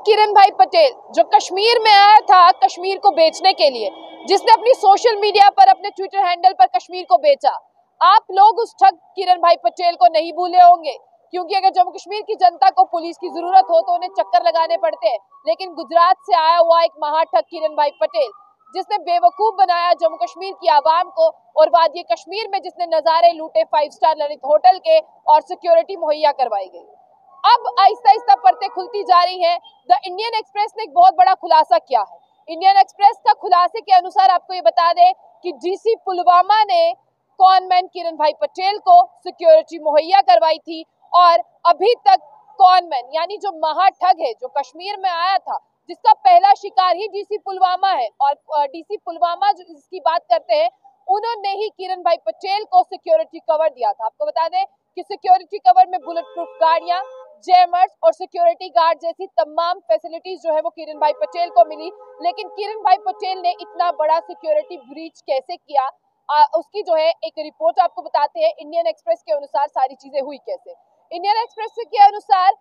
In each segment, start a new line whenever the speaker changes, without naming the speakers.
किरण भाई पटेल जो कश्मीर में आया था कश्मीर को बेचने के लिए, जिसने अपनी सोशल मीडिया पर अपने ट्विटर हैंडल पर कश्मीर को बेचा। आप लोग उस ठग किरण भाई पटेल को नहीं भूले होंगे, क्योंकि अगर जम्मू कश्मीर की जनता को पुलिस की जरूरत हो तो उन्हें चक्कर लगाने पड़ते हैं। लेकिन गुजरात से आया हुआ एक महाठग किरण भाई पटेल, जिसने बेवकूफ बनाया जम्मू कश्मीर की आवाम को, और वादी कश्मीर में जिसने नजारे लूटे 5 स्टार ललित होटल के और सिक्योरिटी मुहैया करवाई गई। अब आहिस्ता आहिस्ता परतें खुलती जा रही हैं। द इंडियन एक्सप्रेस ने एक बहुत बड़ा खुलासा किया है। इंडियन एक्सप्रेस का खुलासे के अनुसार आपको ये बता दें कि डीसी पुलवामा ने कॉनमैन किरण भाई पटेल को सिक्योरिटी मुहैया करवाई थी, और अभी तक कॉनमैन यानी जो महाठग है जो कश्मीर में आया था, जिसका पहला शिकार ही डीसी पुलवामा है, और डीसी पुलवामा जिसकी बात करते हैं उन्होंने ही किरण भाई पटेल को सिक्योरिटी कवर दिया था। आपको बता दें कि सिक्योरिटी कवर में बुलेट प्रूफ गाड़ियां, जैमर्स और सिक्योरिटी गार्ड जैसी तमाम फैसिलिटीज जो है वो किरण भाई पटेल को मिली। लेकिन किरण भाई पटेल ने इतना बड़ा सिक्योरिटी ब्रीच कैसे किया, उसकी जो है एक रिपोर्ट आपको बताते हैं। इंडियन एक्सप्रेस के अनुसार सारी चीजें हुई कैसे। इंडियन एक्सप्रेस के अनुसार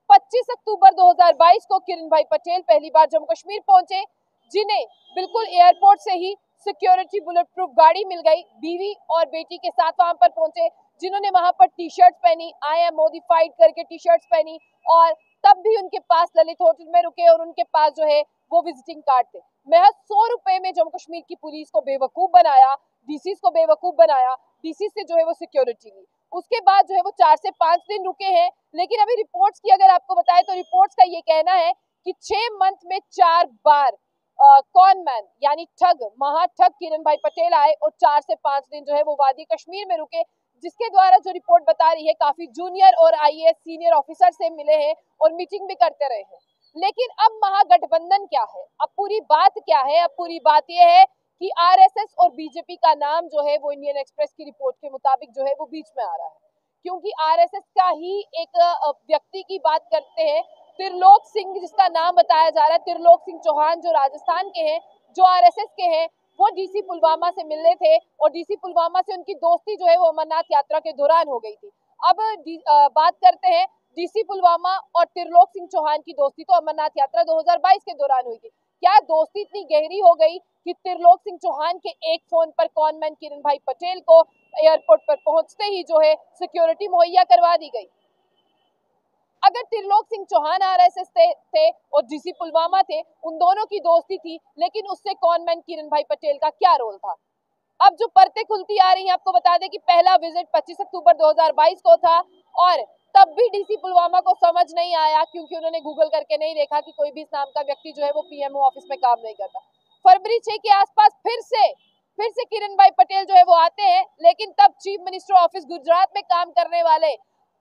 25 अक्टूबर 2022 को किरण भाई पटेल पहली बार जम्मू कश्मीर पहुंचे, जिन्हें बिल्कुल एयरपोर्ट से ही सिक्योरिटी बुलेट प्रूफ गाड़ी मिल गई। बीवी और बेटी के साथ वहां पर पहुंचे, जिन्होंने वहां पर टी शर्ट पहनी, आई एम मोडिफाइड करके टी शर्ट्स पहनी, और तब भी उनके पास ललित होटल में रुके और उनके पास जो है वो विजिटिंग कार्ड थे। महज 100 रुपए में जम्मू कश्मीर की पुलिस को बेवकूफ बनाया, डीसी को बेवकूफ बनाया, डीसी से जो है वो सिक्योरिटी ली। उसके बाद जो है वो 4 से 5 दिन रुके हैं। लेकिन अभी रिपोर्ट्स की अगर आपको बताएं तो रिपोर्ट्स का ये कहना है कि 6 मंथ में 4 बार कॉनमैन यानी ठग महाठग किरण भाई पटेल आए और 4 से 5 दिन जो है वो वादी कश्मीर में रुके, जिसके द्वारा जो रिपोर्ट बता रही है काफी जूनियर और आईएएस सीनियर ऑफिसर से मिले हैं और मीटिंग भी करते रहे हैं। लेकिन अब महागठबंधन क्या है, अब पूरी बात क्या है? अब पूरी बात यह है कि आरएसएस और बीजेपी का नाम जो है वो इंडियन एक्सप्रेस की रिपोर्ट के मुताबिक जो है वो बीच में आ रहा है, क्योंकि आरएसएस का ही एक व्यक्ति की बात करते हैं, त्रिलोक सिंह जिसका नाम बताया जा रहा है, त्रिलोक सिंह चौहान जो राजस्थान के हैं, जो आरएसएस के हैं, वो डीसी पुलवामा से मिलने थे और डीसी पुलवामा से उनकी दोस्ती जो है वो अमरनाथ यात्रा के दौरान हो गई थी। अब बात करते हैं डीसी पुलवामा और त्रिलोक सिंह चौहान की दोस्ती तो अमरनाथ यात्रा 2022 के दौरान हुई थी। क्या दोस्ती इतनी गहरी हो गई कि त्रिलोक सिंह चौहान के एक फोन पर कॉनमैन किरण भाई पटेल को एयरपोर्ट पर पहुंचते ही जो है सिक्योरिटी मुहैया करवा दी गई? अगर त्रिलोक सिंह चौहान आरएसएस थे और डीसी पुलवामा थे, उन दोनों की दोस्ती थी, लेकिन उससे कॉनमैन किरण भाई पटेल का क्या रोल था? अब जो परतें खुलती आ रही हैं, आपको बता दें कि पहला विजिट 25 अक्टूबर 2022 को था, और तब भी डीसी पुलवामा को समझ नहीं आया, क्योंकि उन्होंने गूगल करके नहीं देखा कि कोई भी इस नाम का व्यक्ति जो है वो पीएमओ ऑफिस में काम नहीं करता। फरवरी 6 के आसपास फिर से किरण भाई पटेल जो है वो आते हैं, लेकिन तब चीफ मिनिस्टर ऑफिस गुजरात में काम करने वाले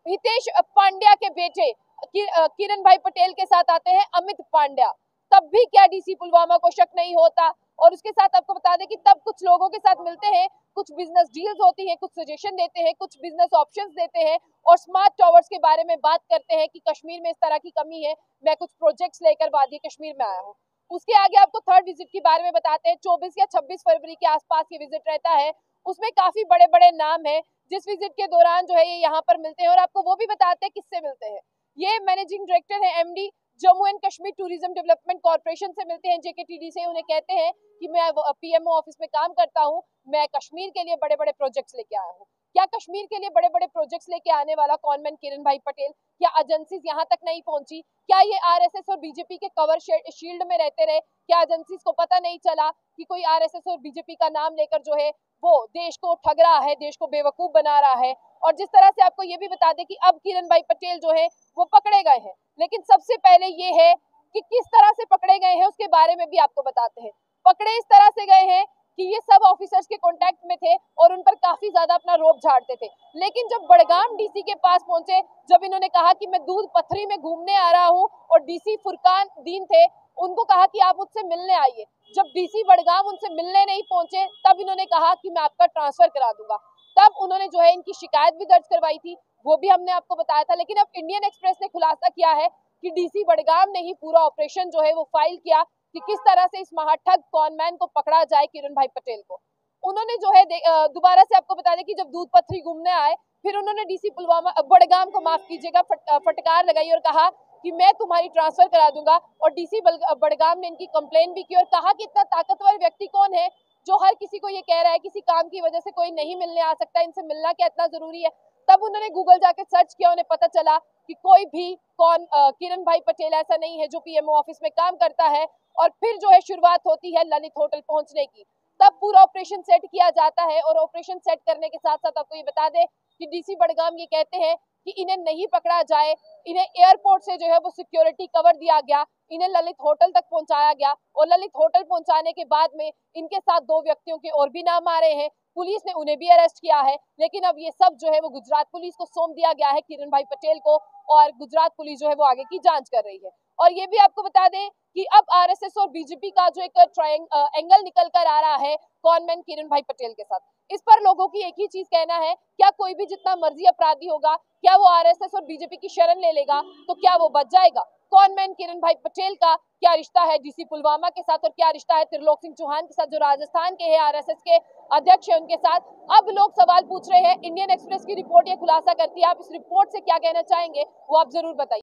हितेश पांड्या के बेटे किरण भाई पटेल के साथ आते हैं अमित पांड्या। तब भी क्या डीसी पुलवामा को शक नहीं होता? और उसके साथ आपको बता दें कि तब कुछ लोगों के साथ मिलते हैं, कुछ बिजनेस डील्स होती हैं, कुछ सजेशन देते हैं, कुछ बिजनेस ऑप्शंस देते हैं, और स्मार्ट टावर्स के बारे में बात करते हैं कि कश्मीर में इस तरह की कमी है, मैं कुछ प्रोजेक्ट्स लेकर वादी कश्मीर में आया हूँ। उसके आगे आपको थर्ड विजिट के बारे में बताते हैं। 24 या 26 फरवरी के आसपास ये विजिट रहता है, उसमें काफी बड़े बड़े नाम है। जिस विजिट के दौरान जो है ये यहाँ पर मिलते हैं, और आपको वो भी बताते हैं किससे मिलते हैं। ये मैनेजिंग डायरेक्टर है MD Jammu and Kashmir tourism development corporation से मिलते हैं, जेकेटीडी से। उन्हें कहते हैं कि मैं पीएमओ ऑफिस में काम करता हूं, मैं कश्मीर के लिए बड़े बड़े प्रोजेक्ट्स लेके आया हूं। क्या कश्मीर के लिए बड़े बड़े प्रोजेक्ट्स लेके आने वाला कॉनमैन किरण भाई पटेल, क्या एजेंसीज यहाँ तक नहीं पहुंची? क्या ये आरएसएस और बीजेपी के कवर शील्ड में रहते रहे? क्या एजेंसीज को पता नहीं चला कि कोई आरएसएस और बीजेपी का नाम लेकर जो है वो देश को ठग रहा है, देश को बेवकूफ बना रहा है? और जिस तरह से आपको ये भी बता दें कि अब किरण भाई पटेल जो है वो पकड़े गए हैं, लेकिन सबसे पहले ये है कि किस तरह से पकड़े गए हैं उसके बारे में भी आपको बताते हैं। पकड़े इस तरह से गए हैं कि ये सब ऑफिसर्स के कांटेक्ट में थे और उन पर काफी ज्यादा अपना रोब झाड़ते थे। लेकिन जब बड़गाम डीसी के पास पहुंचे, जब इन्होंने कहा कि मैं दूध पथरी में घूमने आ रहा हूं, और डीसी फुरकान दीन थे, उनको कहा कि आप मुझसे मिलने आइए। जब डीसी बड़गाम उनसे मिलने नहीं पहुंचे, तब इन्होंने कहा कि मैं आपका ट्रांसफर करा दूंगा। तब उन्होंने जो है इनकी शिकायत भी दर्ज करवाई थी, वो भी हमने आपको बताया था। लेकिन अब इंडियन एक्सप्रेस ने खुलासा किया है कि डीसी बड़गाम ने ही पूरा ऑपरेशन जो है वो फाइल किया कि किस तरह से इस महाठग कॉनमैन को पकड़ा जाए, किरण भाई पटेल को। उन्होंने जो है दोबारा से आपको बता दें कि जब दूध पथरी घूमने आए, फिर उन्होंने डीसी पुलवामा बड़गाम को माफ कीजिएगा फटकार लगाई और कहा कि मैं तुम्हारी ट्रांसफर करा दूंगा। और डीसी बड़गाम ने इनकी कंप्लेन भी की और कहा कि इतना ताकतवर व्यक्ति कौन है जो हर किसी को ये कह रहा है किसी काम की वजह से कोई नहीं मिलने आ सकता, इनसे मिलना क्या इतना जरूरी है। तब उन्होंने गूगल जाके सर्च किया, उन्हें पता चला कि कोई भी किरण भाई पटेल ऐसा नहीं है जो पीएमओ ऑफिस में काम करता है। और फिर जो है शुरुआत होती है ललित होटल पहुंचने की। तब पूरा ऑपरेशन सेट किया जाता है और ऑपरेशन सेट करने के साथ साथ आपको ये बता दें कि डीसी बड़गाम ये कहते हैं कि इन्हें नहीं पकड़ा जाए, इन्हें एयरपोर्ट से जो है वो सिक्योरिटी कवर दिया गया, इन्हें ललित होटल तक पहुंचाया गया और ललित होटल पहुंचाने के बाद में इनके साथ 2 व्यक्तियों के और भी नाम आ रहे हैं। पुलिस ने उन्हें भी अरेस्ट किया है, लेकिन अब ये सब जो है वो गुजरात पुलिस को सौंप दिया गया है, किरण भाई पटेल को, और गुजरात पुलिस जो है वो आगे की जांच कर रही है। और ये भी आपको बता दें कि अब आरएसएस और बीजेपी का जो एक एंगल निकल कर आ रहा है कॉनमैन किरण भाई पटेल के साथ। इस पर लोगों की एक ही चीज कहना है, क्या कोई भी जितना मर्जी अपराधी होगा, क्या वो आरएसएस और बीजेपी की शरण ले लेगा तो क्या वो बच जाएगा? कॉनमैन किरण भाई पटेल का क्या रिश्ता है डीसी पुलवामा के साथ और क्या रिश्ता है त्रिलोक सिंह चौहान के साथ जो राजस्थान के हैं आरएसएस के अध्यक्ष है उनके साथ? अब लोग सवाल पूछ रहे हैं। इंडियन एक्सप्रेस की रिपोर्ट ये खुलासा करती है। आप इस रिपोर्ट से क्या कहना चाहेंगे वो आप जरूर बताइए।